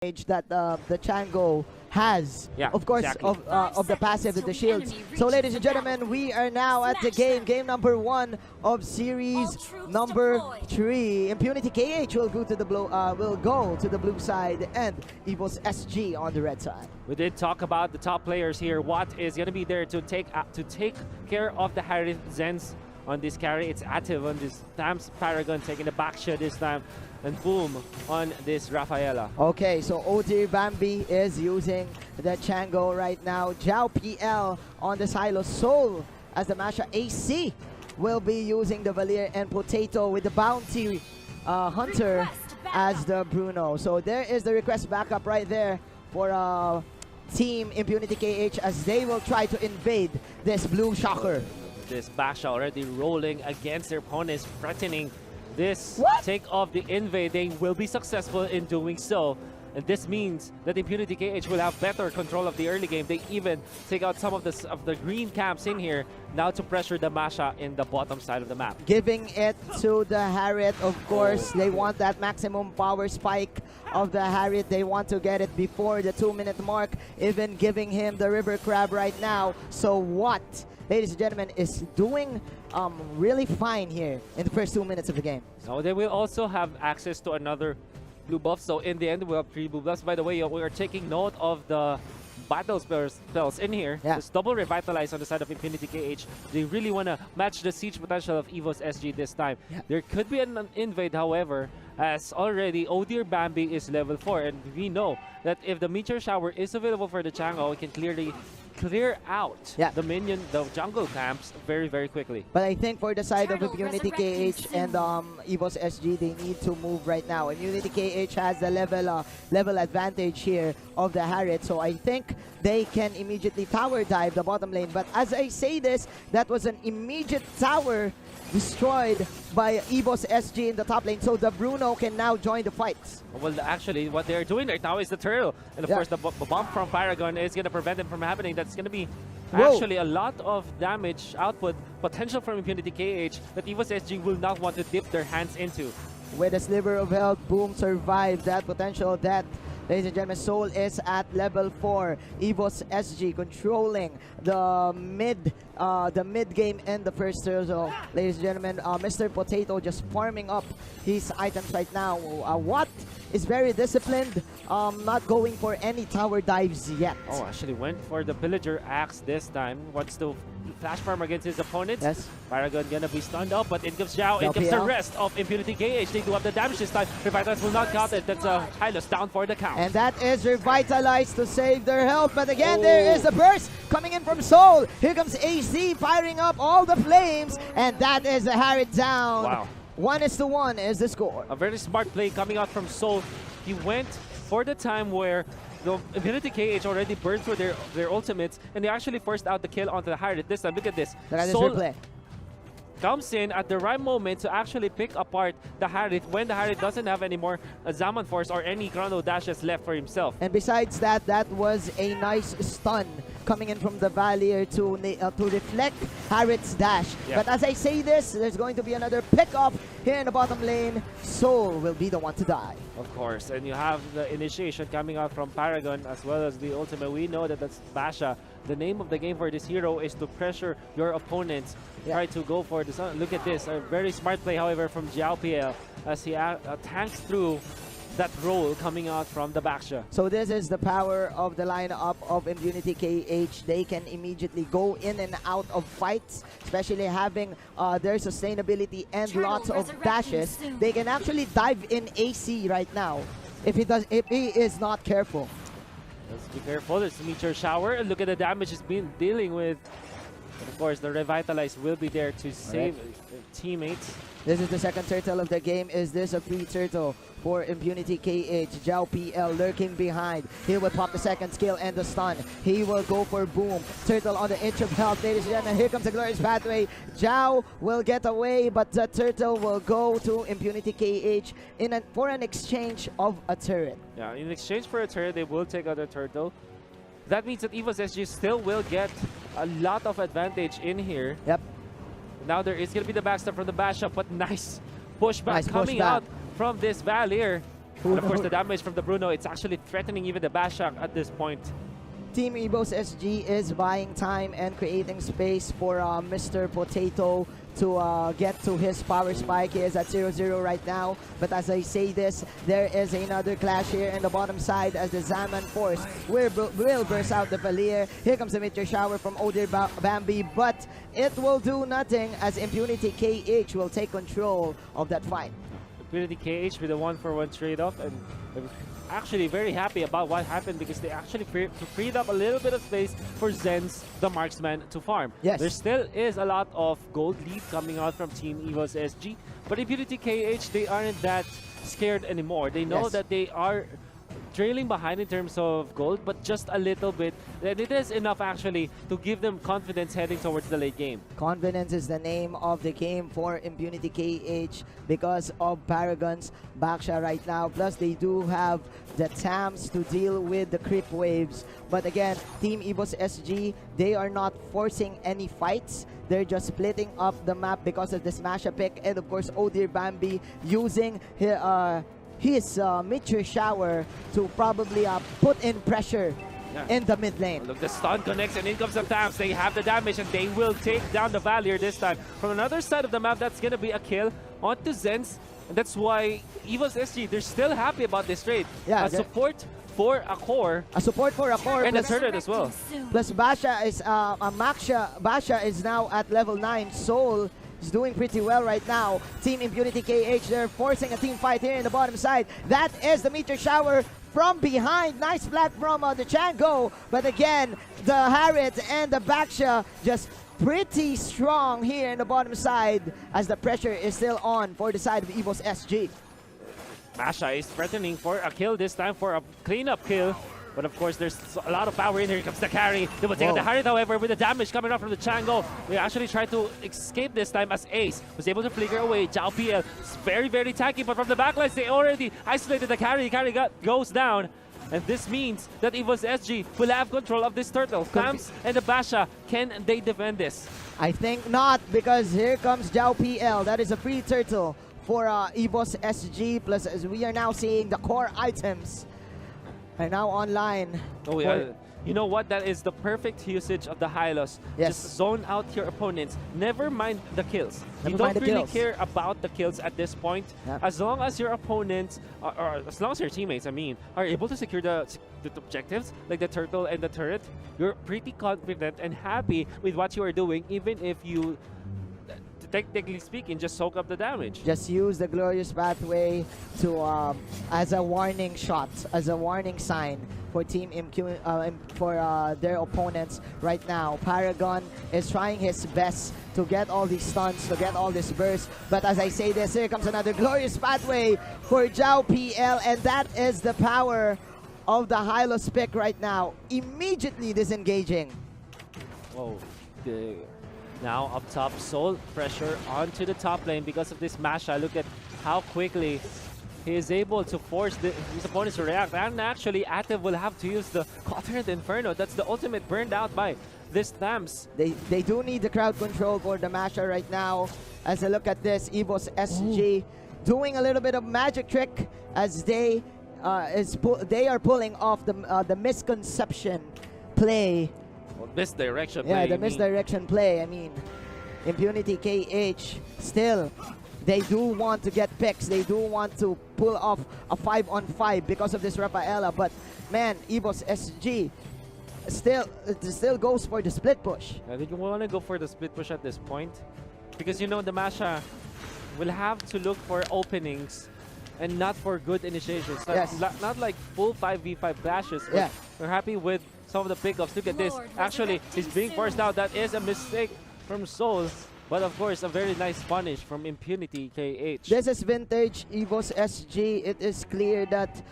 that the Chango has, of course, exactly. of the passive with the shields. So ladies and gentlemen, we are now at the game number 1 of series number 3. Impunity KH will go to the blue side, and EVOS SG on the red side. We did talk about the top players here. What is going to be there to take care of the Harith Zens on this carry? It's Ativ on this Tams Paragon taking the back shot this time, and boom on this Rafaela. Okay, so MLBB is using the Chango right now. Jao PL on the silo. Soul as the Masha. AC will be using the Valier, and Potato with the Bounty Hunter as the Bruno. So there is the request backup right there for Team Impunity KH as they will try to invade this blue shocker. This Basha already rolling against their opponents, threatening this take off the invade. They will be successful in doing so, and this means that Impunity KH will have better control of the early game. They even take out some of the green camps in here now to pressure the Masha in the bottom side of the map. Giving it to the Harith, of course. They want that maximum power spike of the Harith. They want to get it before the 2-minute mark, even giving him the River Crab right now. So what, ladies and gentlemen, is doing really fine here in the first 2 minutes of the game. So they will also have access to another blue buff. So in the end, we'll have 3 blue buffs. By the way, we are taking note of the battle spells in here. It's double revitalize on the side of Impunity KH. They really want to match the siege potential of EVOS SG this time. There could be an invade, however, as already Odir Bambi is level 4, and we know that if the Meteor Shower is available for the Chango, we can clearly clear out the jungle camps very, very quickly. But I think for the side of Impunity KH and EVOS SG, they need to move right now. Impunity KH has the level advantage here of the Harith, so I think they can immediately tower dive the bottom lane. But as I say this, that was an immediate tower destroyed by EVOS SG in the top lane, so the Bruno can now join the fights. Well, actually, what they're doing right now is the turtle, and of course the bomb from Paragon is going to prevent it from happening. That's going to be actually a lot of damage output potential from Impunity KH that EVOS SG will not want to dip their hands into. With a sliver of health, Boom survived that potential death. Ladies and gentlemen, Soul is at level 4. EVOS SG controlling the mid game and the first turtle. Ladies and gentlemen, Mr. Potato just farming up his items right now. What is very disciplined, not going for any tower dives yet. Oh, actually went for the Pillager Axe this time. Wants to flash farm against his opponents. Paragon gonna be stunned up, but in comes Zhao. In comes the rest of Impunity KH. They do have the damage this time. Revitalize will not count it. That's a Hylos down for the count. And that is Revitalize to save their health. But again, there is a burst coming in from Soul. Here comes AC firing up all the flames. And that is a Harith down. Wow. 1-1 is the score. A very smart play coming out from Soul. He went for the time where the Impunity KH already burned through their ultimates, and they actually forced out the kill onto the Harith this time. Look at this. Soul comes in at the right moment to actually pick apart the Harith when the Harith doesn't have any more Zaman Force or any Chrono Dashes left for himself. And besides that, that was a nice stun coming in from the Valier to deflect Harith's dash. But as I say this, there's going to be another pick-up here in the bottom lane. Soul will be the one to die. Of course, and you have the initiation coming out from Paragon as well as the ultimate. We know that that's Basha. The name of the game for this hero is to pressure your opponents. Try to go for the sun. Look at this. A very smart play, however, from Jao PL as he tanks through that roll coming out from the Basha. So this is the power of the lineup of Impunity KH. They can immediately go in and out of fights, especially having their sustainability and lots of dashes. They can actually dive in AC right now if he is not careful. Let's be careful. It's Meteor Shower. And look at the damage he's been dealing with. And of course, the Revitalize will be there to save teammates. This is the second turtle of the game. Is this a free turtle for Impunity KH? Jao PL lurking behind. He will pop the second skill and the stun. He will go for Boom. Turtle on the inch of health, ladies and gentlemen. Here comes the glorious pathway. Jao will get away, but the turtle will go to Impunity KH for an exchange of a turret. Yeah, in exchange for a turret, they will take out a turtle. That means that EVOS SG still will get a lot of advantage in here. Now there is going to be the backstab from the Basha, but nice pushback coming out from this Valier. And of course, the damage from the Bruno, it's actually threatening even the Bashak at this point. Team EVOS SG is buying time and creating space for Mr. Potato to get to his power spike. He is at 0-0 right now. But as I say this, there is another clash here in the bottom side as the Zaman Force will burst out the Valier. Here comes the Meteor Shower from Odir Bambi, but it will do nothing as Impunity KH will take control of that fight. Impunity KH with a 1-for-1 trade-off, and actually very happy about what happened because they actually freed up a little bit of space for Zenz, the marksman, to farm. Yes. There still is a lot of gold lead coming out from Team EVOS SG, but Impunity KH, they aren't that scared anymore. They know that they are trailing behind in terms of gold, but just a little bit. And it is enough actually to give them confidence heading towards the late game. Confidence is the name of the game for Impunity KH because of Paragon's Baksha right now. Plus, they do have the TAMs to deal with the creep waves. But again, Team EVOS SG, they are not forcing any fights. They're just splitting up the map because of the Smasha pick. And of course, Odir Bambi using his Meteor Shower to probably put in pressure in the mid lane. Look, the stun connects and in comes the TAMs. They have the damage and they will take down the Valier this time. From another side of the map, that's going to be a kill onto Zenz. And that's why EVOS SG, they're still happy about this trade. Yeah, support for a core. A support for a core. And a turret as well. Plus Basha is, Basha is now at level 9. Soul is doing pretty well right now. Team Impunity KH, they're forcing a team fight here in the bottom side. That is the Meteor Shower from behind. Nice flag from the Chango. But again, the Harriet and the Baksha just pretty strong here in the bottom side as the pressure is still on for the side of EVOS SG. Basha is threatening for a kill this time, for a cleanup kill. But of course, there's a lot of power in here. Here comes the carry. They will take out the Harriet, however, with the damage coming out from the Chango. They actually tried to escape this time as Ace was able to flicker away. Zhao PL is very, very tanky, but from the backlines, they already isolated the carry. The carry goes down. And this means that EVOS SG will have control of this turtle. TAMs and the Basha, can they defend this? I think not, because here comes Zhao PL. That is a free turtle for EVOS SG. Plus, as we are now seeing the core items are now online. Oh yeah, you know what? That is the perfect usage of the Hylos. Yes. Just zone out your opponents. Never mind the kills. Never you don't mind the really kills. care about the kills at this point. Yep. As long as your opponents, or as long as your teammates, are able to secure the objectives, like the turtle and the turret, you're pretty confident and happy with what you are doing, even if you, technically speaking, just soak up the damage. Just use the Glorious Pathway to as a warning shot, as a warning sign for Team for their opponents right now. Paragon is trying his best to get all these stuns, to get all this burst. But as I say this, here comes another Glorious Pathway for Zhao PL, and that is the power of the Hylos pick right now. Immediately disengaging. Whoa. Now up top, Soul pressure onto the top lane because of this Masha. Look at how quickly he is able to force his opponents to react. And actually, Active will have to use the Coherent Inferno. That's the ultimate burned out by this TAMs. They do need the crowd control for the Masha right now. As I look at this, EVOS SG doing a little bit of magic trick as they are pulling off the misconception play. Misdirection play. Yeah, the you mean. misdirection play. I mean, Impunity KH still, they do want to get picks. They do want to pull off a 5-on-5 because of this Rafaela. But man, EVOS SG still goes for the split push. I think you want to go for the split push at this point because you know the Masha will have to look for openings and not for good initiations. Not like full 5v5 clashes. Yeah. We're happy with some of the pickups. Look at this. Actually, he's being forced out. That is a mistake from Soul. But of course, a very nice punish from Impunity KH. This is vintage EVOS SG. It is clear that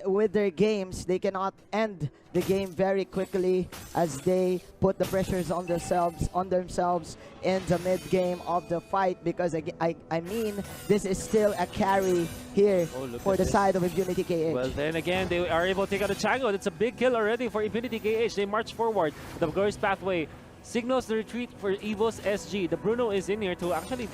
with their games, they cannot end the game very quickly as they put the pressures on themselves in the mid game of the fight, because I mean, this is still a carry here for the side of Impunity KH. Well, then again, they are able to take out the Chango. That's a big kill already for Impunity KH. They march forward. The Glorious Pathway signals the retreat for EVOS SG. The Bruno is in here to actually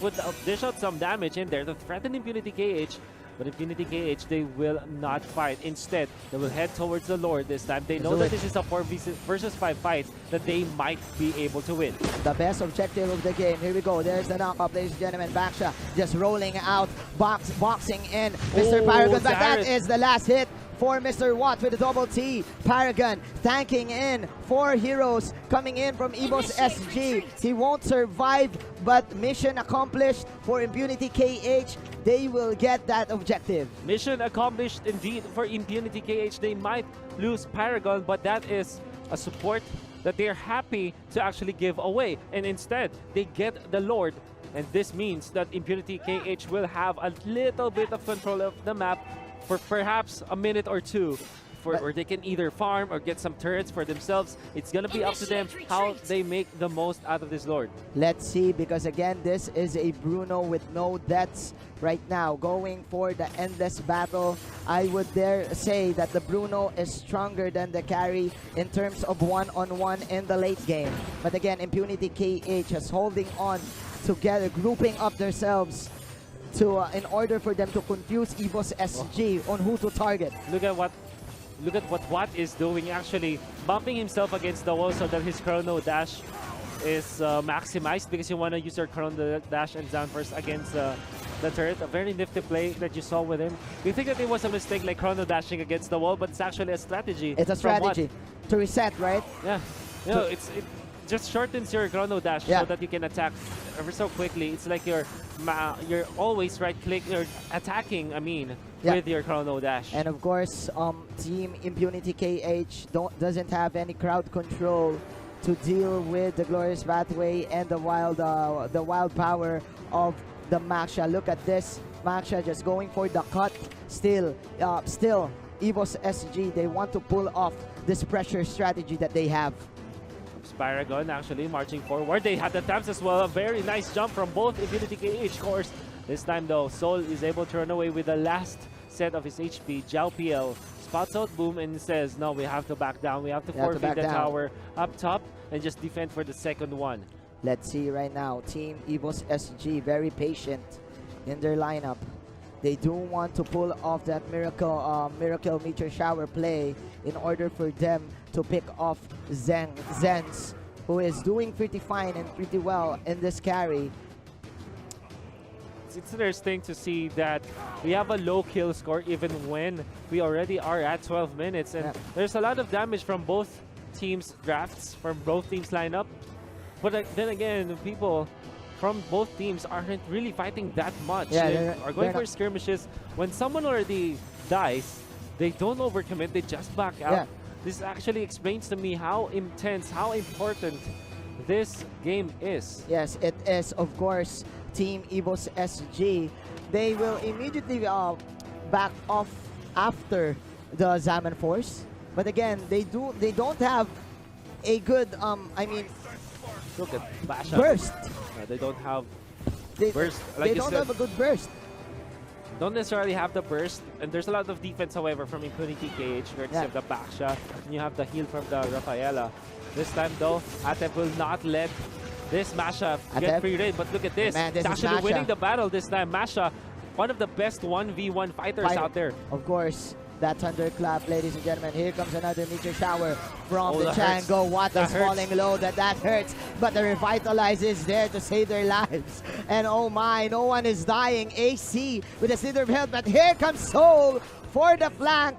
dish out some damage in there to threaten Impunity KH. But Impunity KH, they will not fight. Instead, they will head towards the Lord this time. They know that this is a 4 versus 5 fight that they might be able to win. The best objective of the game. Here we go. There's the knockup, ladies and gentlemen. Baksha just rolling out, boxing in Mr. Paragon. But that is the last hit for Mr. Watt with a double T. Paragon tanking in 4 heroes coming in from EVOS SG. He won't survive, but mission accomplished for Impunity KH. They will get that objective. Mission accomplished indeed for Impunity KH. They might lose Paragon, but that is a support that they're happy to actually give away. And instead, they get the Lord. And this means that Impunity KH will have a little bit of control of the map for perhaps a minute or two, where they can either farm or get some turrets for themselves. It's gonna be up to them how they make the most out of this Lord. Let's see, because again, this is a Bruno with no deaths right now, going for the endless battle. I would dare say that the Bruno is stronger than the carry in terms of one-on-one in the late game. But again, Impunity KH is holding on together, grouping up themselves to in order for them to confuse EVOS SG on who to target. Look at what Watt is doing, actually bumping himself against the wall so that his Chrono Dash is maximized, because you want to use your Chrono Dash and down first against the turret. A very nifty play that you saw with him. You think that it was a mistake, like Chrono Dashing against the wall, but it's actually a strategy. It's a strategy to reset, right? Yeah. You know, it just shortens your Chrono Dash so that you can attack ever so quickly. It's like you're always right-click, you're attacking, with your Chrono Dash. And of course, Team Impunity KH doesn't have any crowd control to deal with the Glorious Pathway and the wild power of the Maksha. Look at this, Maksha just going for the cut. Still, EVOS SG, they want to pull off this pressure strategy that they have. Paragon actually marching forward. They had the taps as well. A very nice jump from both Impunity KH cores. This time though, Soul is able to run away with the last set of his HP. Zhao PL spots out Boom and says, no, we have to back down. We have to forfeit the tower up top and just defend for the second one. Let's see right now. Team EVOS SG very patient in their lineup. They do want to pull off that miracle meteor shower play in order for them to pick off Zenz, who is doing pretty fine and pretty well in this carry. It's interesting to see that we have a low kill score even when we already are at 12 minutes. And there's a lot of damage from both teams' drafts, from both teams' lineup. But then again, people from both teams aren't really fighting that much. They are going for skirmishes. When someone already dies, they don't overcommit, they just back out. This actually explains to me how intense, how important this game is. Yes, it is. Of course, Team EVOS SG, they will immediately back off after the Zaman Force. But again, they don't have a good look at Basha. Burst. They don't have burst. They don't have a good burst. Don't necessarily have the burst, and there's a lot of defense, however, from Impunity KH. Where you have the Baksha, and you have the heal from the Rafaela. This time, though, Atep will not let this Masha get free reign. But look at this. Man, this it's actually Masha winning the battle this time. Masha, one of the best 1v1 fighters out there. Of course. That thunderclap, ladies and gentlemen. Here comes another meteor shower from the Chango. Watt is falling low. That hurts. But the Revitalize is there to save their lives. And oh my, no one is dying. AC with a Slither of Health. But here comes Soul for the flank.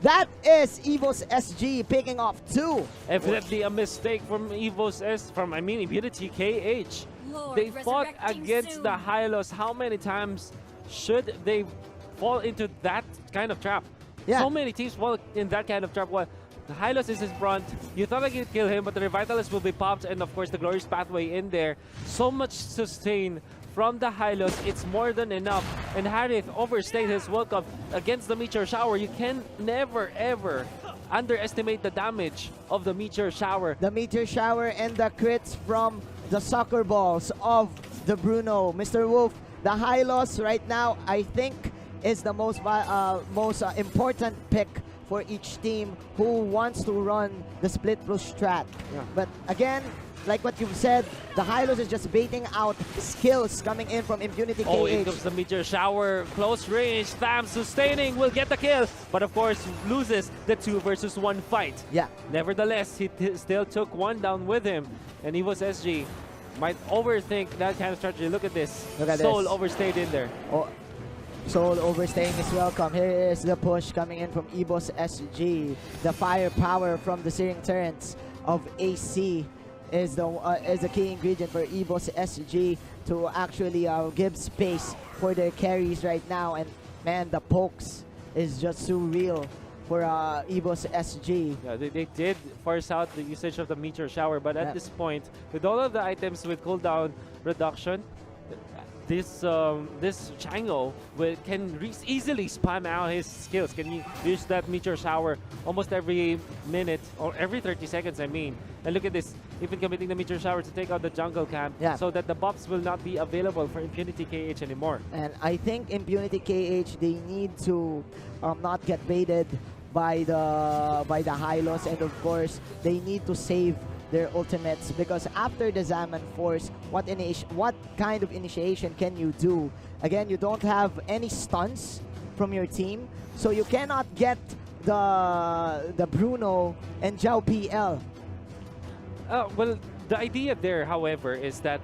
That is EVOS SG picking off 2. Evidently a mistake from Impunity KH. They fought against the Hylos. How many times should they fall into that kind of trap? So many teams fall in that kind of trap. Well, the Hylos is his front. You thought I could kill him, but the Revitalist will be popped, and of course the Glorious Pathway in there. So much sustain from the Hylos, it's more than enough. And Harith overstayed his welcome against the Meteor Shower. You can never ever underestimate the damage of the Meteor Shower. The Meteor Shower and the crits from the soccer balls of the Bruno. Mr. Wolf, the Hylos right now, I think, is the most important pick for each team who wants to run the split push strat. Yeah. But again, like what you've said, the Hylos is just baiting out skills coming in from Impunity KH. Oh, in comes the meteor shower, close range, Tham sustaining, will get the kill, but of course loses the 2 versus 1 fight. Yeah. Nevertheless, he still took one down with him, and EVOS SG might overthink that kind of strategy. Look at this. Look at Soul this. overstayed in there. Oh, Soul overstaying is welcome. Here is the push coming in from EVOS SG. The firepower from the Searing Turrets of AC is the key ingredient for EVOS SG to actually give space for their carries right now. And man, the pokes is just surreal for EVOS SG. Yeah, they did force out the usage of the meteor shower, but at this point, with all of the items with cooldown reduction, this Chango can easily spam out his skills. Can he use that meteor shower almost every minute or every 30 seconds, I mean. And look at this, even committing the meteor shower to take out the jungle camp so that the buffs will not be available for Impunity KH anymore. And I think Impunity KH, they need to not get baited by the Hylos, and of course they need to save their ultimates, because after the Zaman Force, what kind of initiation can you do? Again, you don't have any stuns from your team, so you cannot get the Bruno and Zhao PL. Well, the idea there, however, is that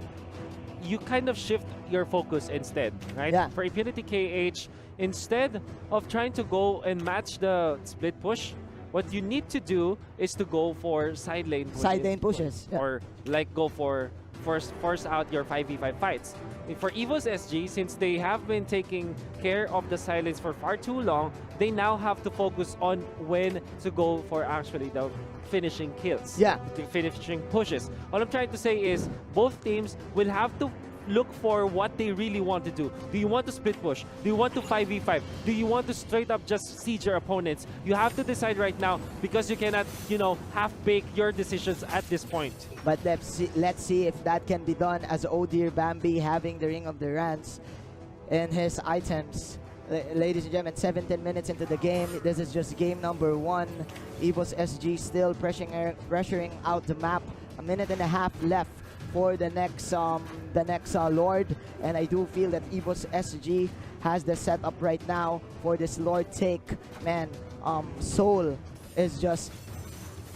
you kind of shift your focus instead, right? Yeah. For Impunity KH, instead of trying to go and match the split push, what you need to do is to go for side lane pushes. Yeah. Or like go for force out your 5v5 fights. For EVOS SG, since they have been taking care of the silence for far too long, they now have to focus on when to go for actually the finishing kills. Yeah. The finishing pushes. All I'm trying to say is both teams will have to look for what they really want to do. Do you want to split push? Do you want to 5v5? Do you want to straight up just siege your opponents? You have to decide right now, because you cannot, you know, half-bake your decisions at this point. But let's see if that can be done, as Odir Bambi having the Ring of the Rants in his items. Ladies and gentlemen, 17 minutes into the game. This is just game number 1. EVOS SG still pressuring out the map. A minute and a half left for the next Lord, and I do feel that EVOS SG has the setup right now for this Lord take. Man, Soul is just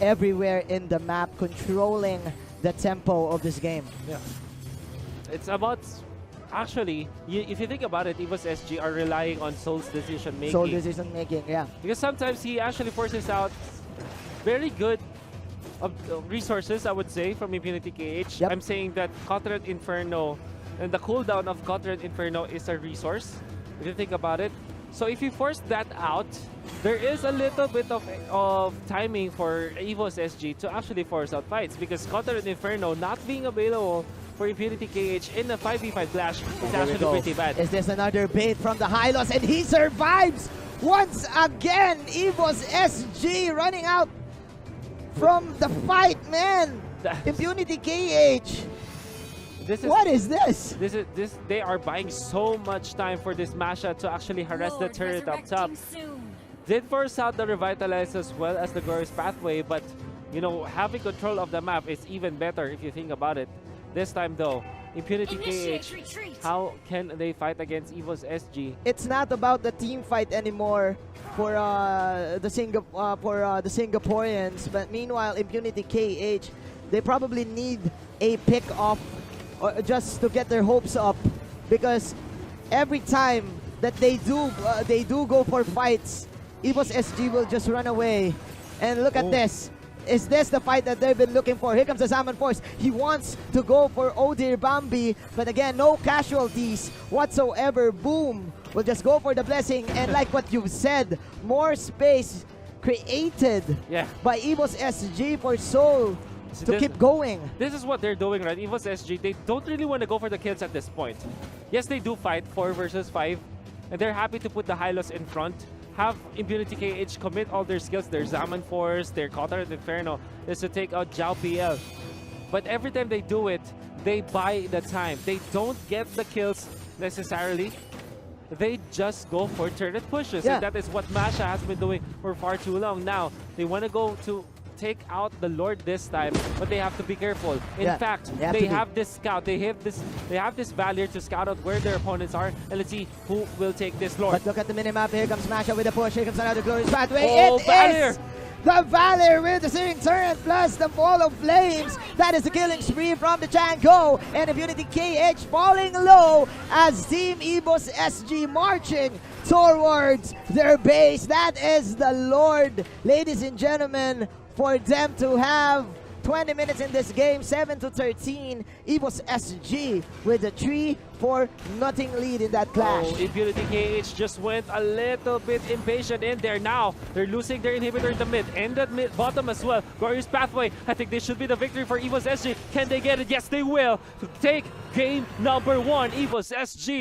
everywhere in the map, controlling the tempo of this game. Yeah, it's about, actually, if you think about it, EVOS SG are relying on Soul's decision making. Soul decision making, yeah. Because sometimes he actually forces out very good resources, I would say, from Impunity KH. Yep. I'm saying that Cotterate Inferno and the cooldown of Cotterate Inferno is a resource, if you think about it. So if you force that out, there is a little bit of timing for EVOS SG to actually force out fights, because Cotterate Inferno not being available for Impunity KH in the 5v5 clash is actually pretty bad. Is this another bait from the Hylos, and he survives once again? EVOS SG running out from the fight, man. Impunity KH. What is this? They are buying so much time for this Masha to actually harass the turret up top. Did force out the Revitalize as well as the Glorious Pathway, but you know, having control of the map is even better if you think about it. This time though, Impunity KH, how can they fight against EVOS SG? It's not about the team fight anymore for the Singaporeans, but meanwhile, Impunity KH, they probably need a pick off just to get their hopes up, because every time that they do go for fights, EVOS SG will just run away. And look at this. Is this the fight that they've been looking for? Here comes the Zaman Force. He wants to go for Odir Bambi, but again, no casualties whatsoever. Boom! We'll just go for the blessing, and like what you've said, more space created by EVOS SG for Soul to keep going. This is what they're doing, right? EVOS SG, they don't really want to go for the kills at this point. Yes, they do fight 4 versus 5, and they're happy to put the Hylos in front. Have Impunity KH commit all their skills, their Zaman Force, their Cotterate Inferno, is to take out Zhao PL. But every time they do it, they buy the time. They don't get the kills necessarily. They just go for turret pushes. And that is what Masha has been doing for far too long. Now, they want to go to take out the Lord this time, but they have to be careful. In fact, they have this scout. They have this Valier to scout out where their opponents are, and let's see who will take this Lord. But look at the minimap. Here comes Masha with a push. Here comes another glorious pathway. Oh, It Valier! is the Valier with the searing turret plus the ball of flames. That is the killing spree from the Django, and Impunity KH falling low as Team EVOS SG marching towards their base. That is the Lord, ladies and gentlemen, for them to have 20 minutes in this game, 7-13. EVOS SG with a 3-4-0 lead in that clash. Oh, Impunity KH just went a little bit impatient in there. Now they're losing their inhibitor in the mid and the bottom as well. Glorious pathway. I think this should be the victory for EVOS SG. Can they get it? Yes, they will. To take game number 1, EVOS SG.